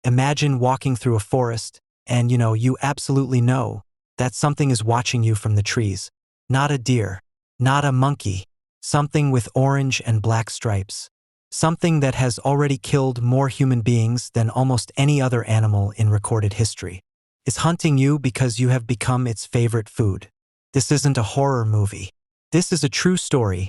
Imagine walking through a forest, and you absolutely know that something is watching you from the trees. Not a deer, not a monkey, something with orange and black stripes. Something that has already killed more human beings than almost any other animal in recorded history. It's hunting you because you have become its favorite food. This isn't a horror movie. This is a true story,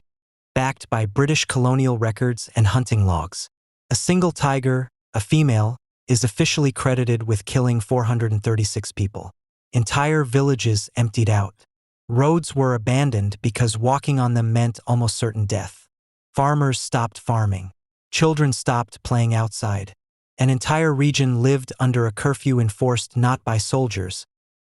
backed by British colonial records and hunting logs. A single tiger, a female, is officially credited with killing 436 people. Entire villages emptied out. Roads were abandoned because walking on them meant almost certain death. Farmers stopped farming. Children stopped playing outside. An entire region lived under a curfew enforced not by soldiers,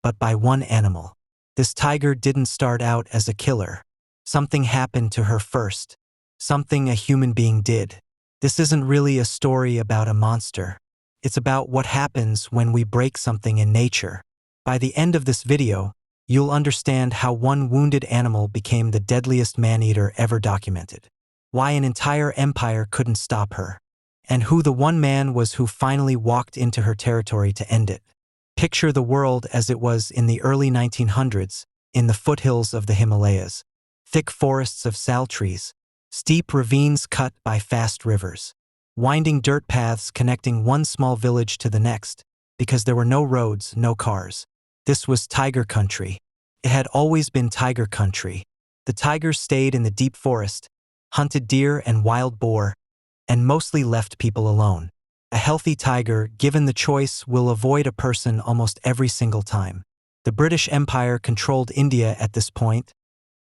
but by one animal. This tiger didn't start out as a killer. Something happened to her first. Something a human being did. This isn't really a story about a monster. It's about what happens when we break something in nature. By the end of this video, you'll understand how one wounded animal became the deadliest man-eater ever documented, why an entire empire couldn't stop her, and who the one man was who finally walked into her territory to end it. Picture the world as it was in the early 1900s, in the foothills of the Himalayas. Thick forests of sal trees, steep ravines cut by fast rivers, winding dirt paths connecting one small village to the next, because there were no roads, no cars. This was tiger country. It had always been tiger country. The tigers stayed in the deep forest, hunted deer and wild boar, and mostly left people alone. A healthy tiger, given the choice, will avoid a person almost every single time. The British Empire controlled India at this point,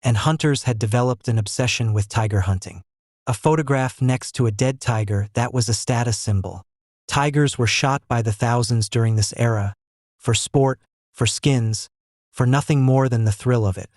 and hunters had developed an obsession with tiger hunting. A photograph next to a dead tiger, that was a status symbol. Tigers were shot by the thousands during this era, for sport, for skins, for nothing more than the thrill of it.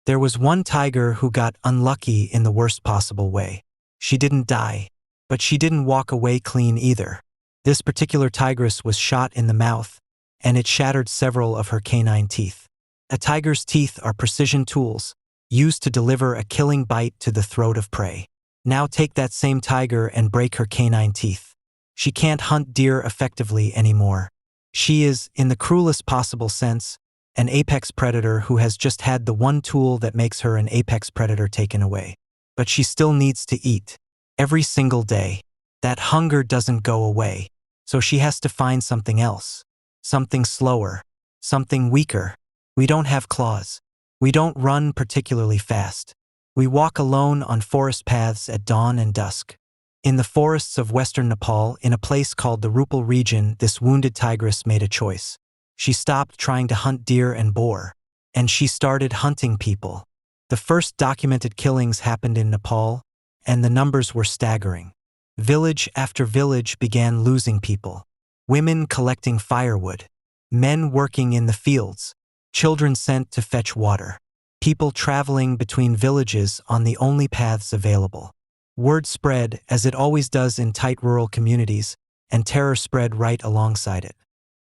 There was one tiger who got unlucky in the worst possible way. She didn't die, but she didn't walk away clean either. This particular tigress was shot in the mouth, and it shattered several of her canine teeth. A tiger's teeth are precision tools, used to deliver a killing bite to the throat of prey. Now take that same tiger and break her canine teeth. She can't hunt deer effectively anymore. She is, in the cruelest possible sense, an apex predator who has just had the one tool that makes her an apex predator taken away. But she still needs to eat. Every single day. That hunger doesn't go away. So she has to find something else. Something slower. Something weaker. We don't have claws. We don't run particularly fast. We walk alone on forest paths at dawn and dusk. In the forests of western Nepal, in a place called the Rupal region, this wounded tigress made a choice. She stopped trying to hunt deer and boar, and she started hunting people. The first documented killings happened in Nepal, and the numbers were staggering. Village after village began losing people. Women collecting firewood, men working in the fields, children sent to fetch water, people traveling between villages on the only paths available. Word spread, as it always does in tight rural communities, and terror spread right alongside it.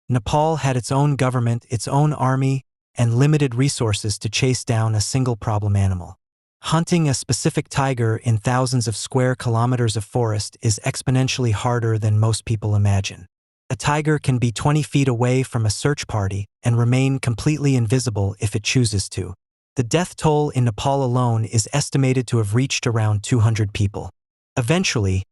Nepal had its own government, its own army, and limited resources to chase down a single problem animal. Hunting a specific tiger in thousands of square kilometers of forest is exponentially harder than most people imagine. A tiger can be 20 feet away from a search party and remain completely invisible if it chooses to. The death toll in Nepal alone is estimated to have reached around 200 people. Eventually,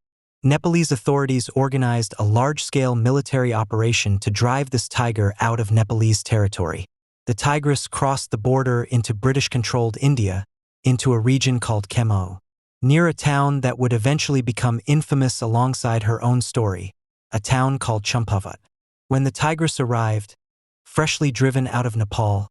Nepalese authorities organized a large-scale military operation to drive this tiger out of Nepalese territory. The tigress crossed the border into British-controlled India, into a region called Champawat, near a town that would eventually become infamous alongside her own story, a town called Champawat. When the tigress arrived, freshly driven out of Nepal,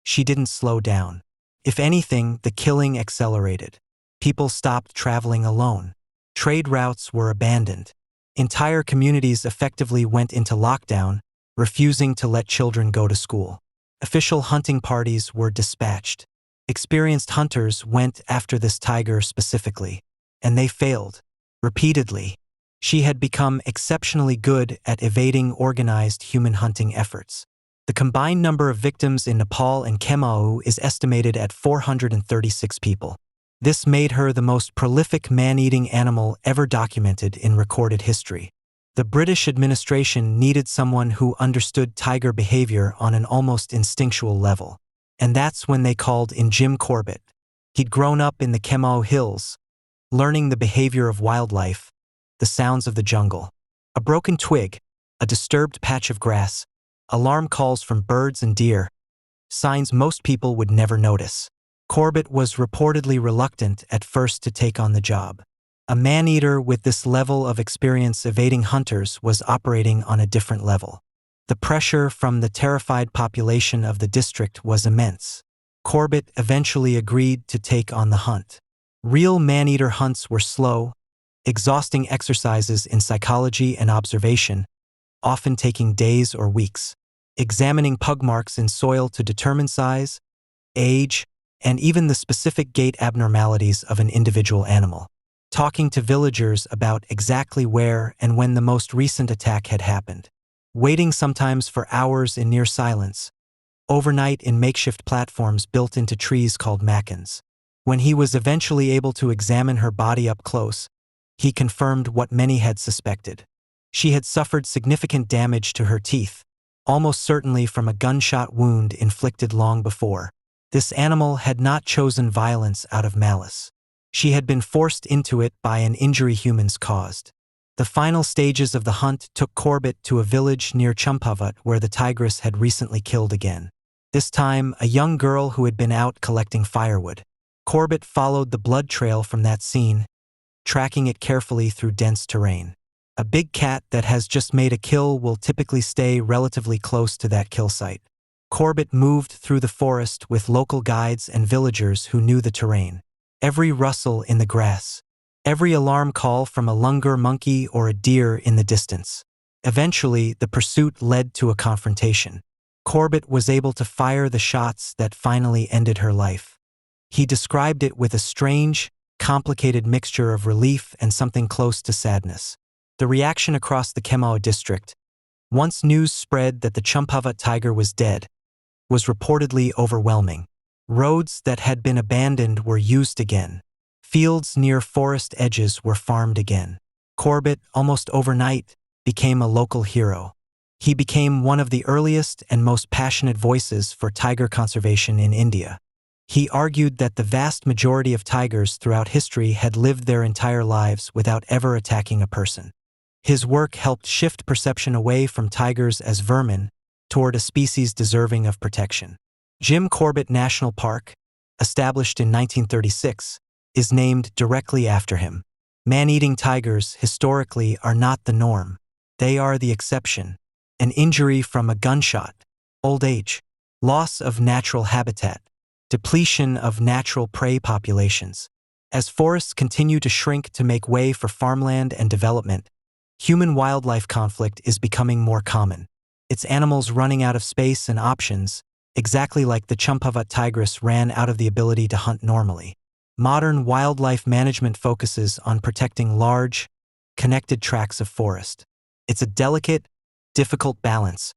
she didn't slow down. If anything, the killing accelerated. People stopped traveling alone. Trade routes were abandoned. Entire communities effectively went into lockdown, refusing to let children go to school. Official hunting parties were dispatched. Experienced hunters went after this tiger specifically, and they failed, repeatedly. She had become exceptionally good at evading organized human hunting efforts. The combined number of victims in Nepal and Champawat is estimated at 436 people. This made her the most prolific man-eating animal ever documented in recorded history. The British administration needed someone who understood tiger behavior on an almost instinctual level. And that's when they called in Jim Corbett. He'd grown up in the Champawat Hills, learning the behavior of wildlife, the sounds of the jungle. A broken twig, a disturbed patch of grass, alarm calls from birds and deer, signs most people would never notice. Corbett was reportedly reluctant at first to take on the job. A man-eater with this level of experience evading hunters was operating on a different level. The pressure from the terrified population of the district was immense. Corbett eventually agreed to take on the hunt. Real man-eater hunts were slow, exhausting exercises in psychology and observation, often taking days or weeks. Examining pug marks in soil to determine size, age, and even the specific gait abnormalities of an individual animal. Talking to villagers about exactly where and when the most recent attack had happened. Waiting sometimes for hours in near silence, overnight in makeshift platforms built into trees called makans. When he was eventually able to examine her body up close, he confirmed what many had suspected. She had suffered significant damage to her teeth, almost certainly from a gunshot wound inflicted long before. This animal had not chosen violence out of malice. She had been forced into it by an injury humans caused. The final stages of the hunt took Corbett to a village near Champawat where the tigress had recently killed again. This time, a young girl who had been out collecting firewood. Corbett followed the blood trail from that scene, tracking it carefully through dense terrain. A big cat that has just made a kill will typically stay relatively close to that kill site. Corbett moved through the forest with local guides and villagers who knew the terrain. Every rustle in the grass, every alarm call from a langur monkey or a deer in the distance. Eventually, the pursuit led to a confrontation. Corbett was able to fire the shots that finally ended her life. He described it with a strange, complicated mixture of relief and something close to sadness. The reaction across the Champawat district, once news spread that the Champawat tiger was dead, was reportedly overwhelming. Roads that had been abandoned were used again. Fields near forest edges were farmed again. Corbett, almost overnight, became a local hero. He became one of the earliest and most passionate voices for tiger conservation in India. He argued that the vast majority of tigers throughout history had lived their entire lives without ever attacking a person. His work helped shift perception away from tigers as vermin toward a species deserving of protection. Jim Corbett National Park, established in 1936, is named directly after him. Man-eating tigers, historically, are not the norm. They are the exception. An injury from a gunshot, old age, loss of natural habitat, depletion of natural prey populations. As forests continue to shrink to make way for farmland and development, human-wildlife conflict is becoming more common. It's animals running out of space and options, exactly like the Champawat tigress ran out of the ability to hunt normally. Modern wildlife management focuses on protecting large, connected tracts of forest. It's a delicate, difficult balance,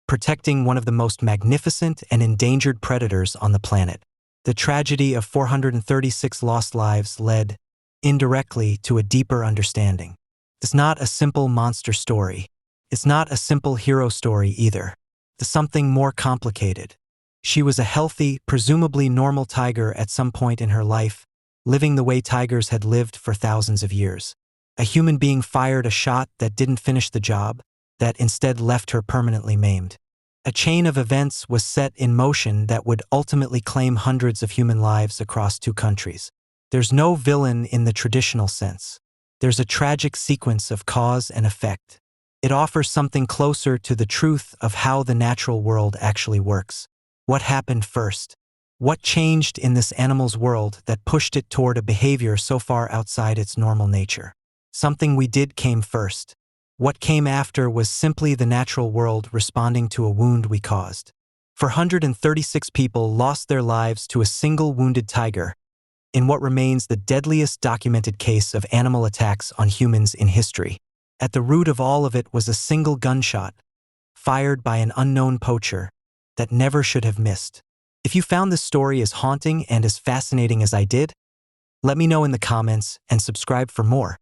protecting one of the most magnificent and endangered predators on the planet. The tragedy of 436 lost lives led, indirectly, to a deeper understanding. It's not a simple monster story. It's not a simple hero story either. It's something more complicated. She was a healthy, presumably normal tiger at some point in her life, living the way tigers had lived for thousands of years. A human being fired a shot that didn't finish the job, that instead left her permanently maimed. A chain of events was set in motion that would ultimately claim hundreds of human lives across 2 countries. There's no villain in the traditional sense. There's a tragic sequence of cause and effect. It offers something closer to the truth of how the natural world actually works. What happened first? What changed in this animal's world that pushed it toward a behavior so far outside its normal nature? Something we did came first. What came after was simply the natural world responding to a wound we caused. 436 people lost their lives to a single wounded tiger, in what remains the deadliest documented case of animal attacks on humans in history. At the root of all of it was a single gunshot, fired by an unknown poacher, that never should have missed. If you found this story as haunting and as fascinating as I did, let me know in the comments and subscribe for more.